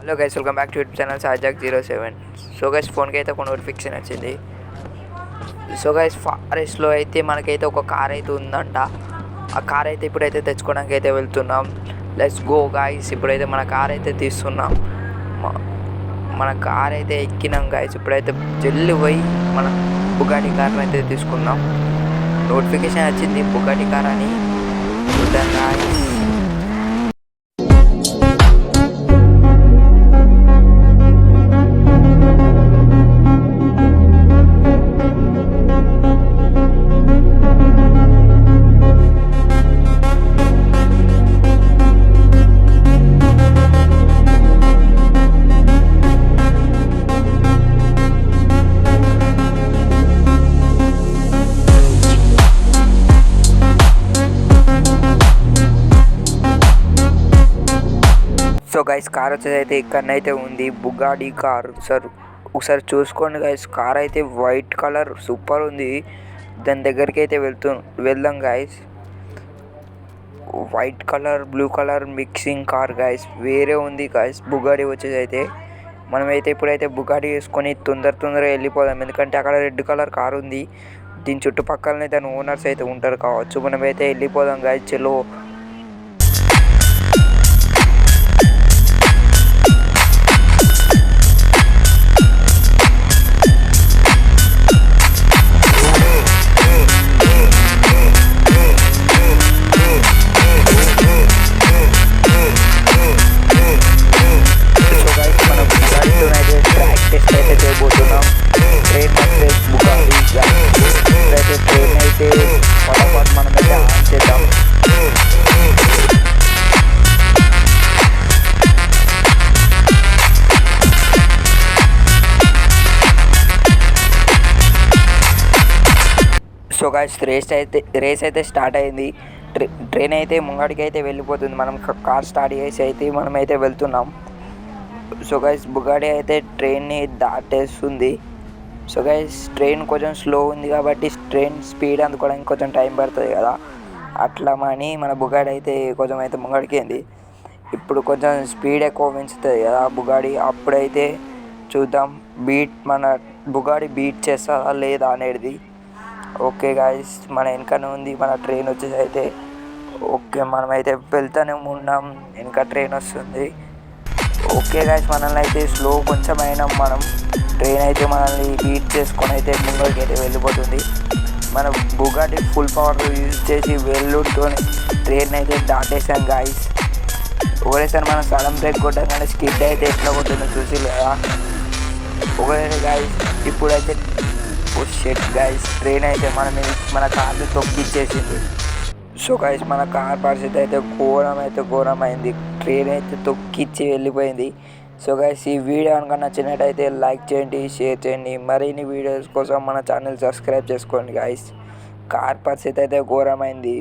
Hello guys, welcome back to YouTube channel సాజాక్07. So guys, ఫోన్కి అయితే ఒక నోటిఫికేషన్ వచ్చింది. సో గైస్, ఫారెస్ట్లో అయితే మనకైతే ఒక కార్ అయితే ఉందంట. ఆ కార్ అయితే ఇప్పుడైతే తెచ్చుకోవడానికి అయితే వెళ్తున్నాం. Let's go guys. ఇప్పుడైతే మన కార్ అయితే తీస్తున్నాం. మన కార్ అయితే ఎక్కినాం గైస్. ఇప్పుడైతే జల్లి పోయి మన బుగాటి కార్ అయితే తీసుకున్నాం. నోటిఫికేషన్ వచ్చింది బుగాటి కార్ అని. చూద్దాం గైస్. సో గైస్, కార్ వచ్చేది అయితే ఇక్కడనైతే ఉంది, బుగాడి కార్. ఒకసారి చూసుకోండి గైస్. కార్ అయితే వైట్ కలర్ సూపర్ ఉంది. దాని దగ్గరికి అయితే వెళ్దాం guys. White colour blue colour mixing car guys, వేరే ఉంది గైస్. బుగాడి వచ్చేది అయితే మనమైతే ఇప్పుడైతే బుగాడి వేసుకొని తొందరగా వెళ్ళిపోదాం. ఎందుకంటే అక్కడ రెడ్ కలర్ కార్ ఉంది. దీని చుట్టుపక్కలనే దాని ఓనర్స్ అయితే ఉంటారు కావచ్చు. మనమైతే వెళ్ళిపోదాం గైస్. చలో. సో గైస్, రేస్ అయితే స్టార్ట్ అయింది. ట్రైన్ అయితే ముంగడికి అయితే వెళ్ళిపోతుంది. మనం కార్ స్టార్ట్ చేసి అయితే మనమైతే వెళ్తున్నాం. సో గైస్, బుగాడి అయితే ట్రైన్ని దాటేస్తుంది. సో గైస్, ట్రైన్ కొంచెం స్లో ఉంది కాబట్టి ట్రైన్ స్పీడ్ అందుకోవడానికి కొంచెం టైం పడుతుంది కదా. అట్లా అని మన బుగాడి అయితే కొంచెం అయితే ముంగడికింది. ఇప్పుడు కొంచెం స్పీడ్ ఎక్కువ పెంచుతుంది కదా బుగాడి. అప్పుడైతే చూద్దాం మన బుగాడి బీట్ చేస్తుందా లేదా అనేది. ఓకే గాయస్, మన వెనకనే ఉంది మన ట్రైన్ వచ్చేసి అయితే. ఓకే, మనమైతే వెళ్తూనే ఉన్నాం. వెనక ట్రైన్ వస్తుంది. ఓకే గాయస్, మనల్ని అయితే స్లో కొంచెం అయినాం మనం. ట్రైన్ అయితే మనల్ని బీట్ చేసుకొని అయితే ముంగడికి అయితే వెళ్ళిపోతుంది. మన బుగాటి ఫుల్ పవర్ యూజ్ చేసి వెళ్ళుతో ట్రైన్ అయితే దాటేసాం గాయస్. ఒకటేసారి మనం సడన్ బ్రేక్ కొట్టగానే స్కిడ్ అయితే ఎట్లా కొట్టిందో చూసి లేదా. ఒకటే గాయస్, ఇప్పుడైతే షెట్ గైస్, ట్రైన్ అయితే మన కార్ని తొక్కిచ్చేసింది. సో గైస్, మన కార్ పరిస్థితి అయితే ఘోరమైంది. ట్రైన్ అయితే తొక్కిచ్చి వెళ్ళిపోయింది. సో గైస్, ఈ వీడియో కనుక నచ్చినట్టయితే లైక్ చేయండి, షేర్ చేయండి. మరిన్ని వీడియోస్ కోసం మన ఛానల్ సబ్స్క్రైబ్ చేసుకోండి గైస్. కార్ పరిస్థితి అయితే ఘోరమైంది.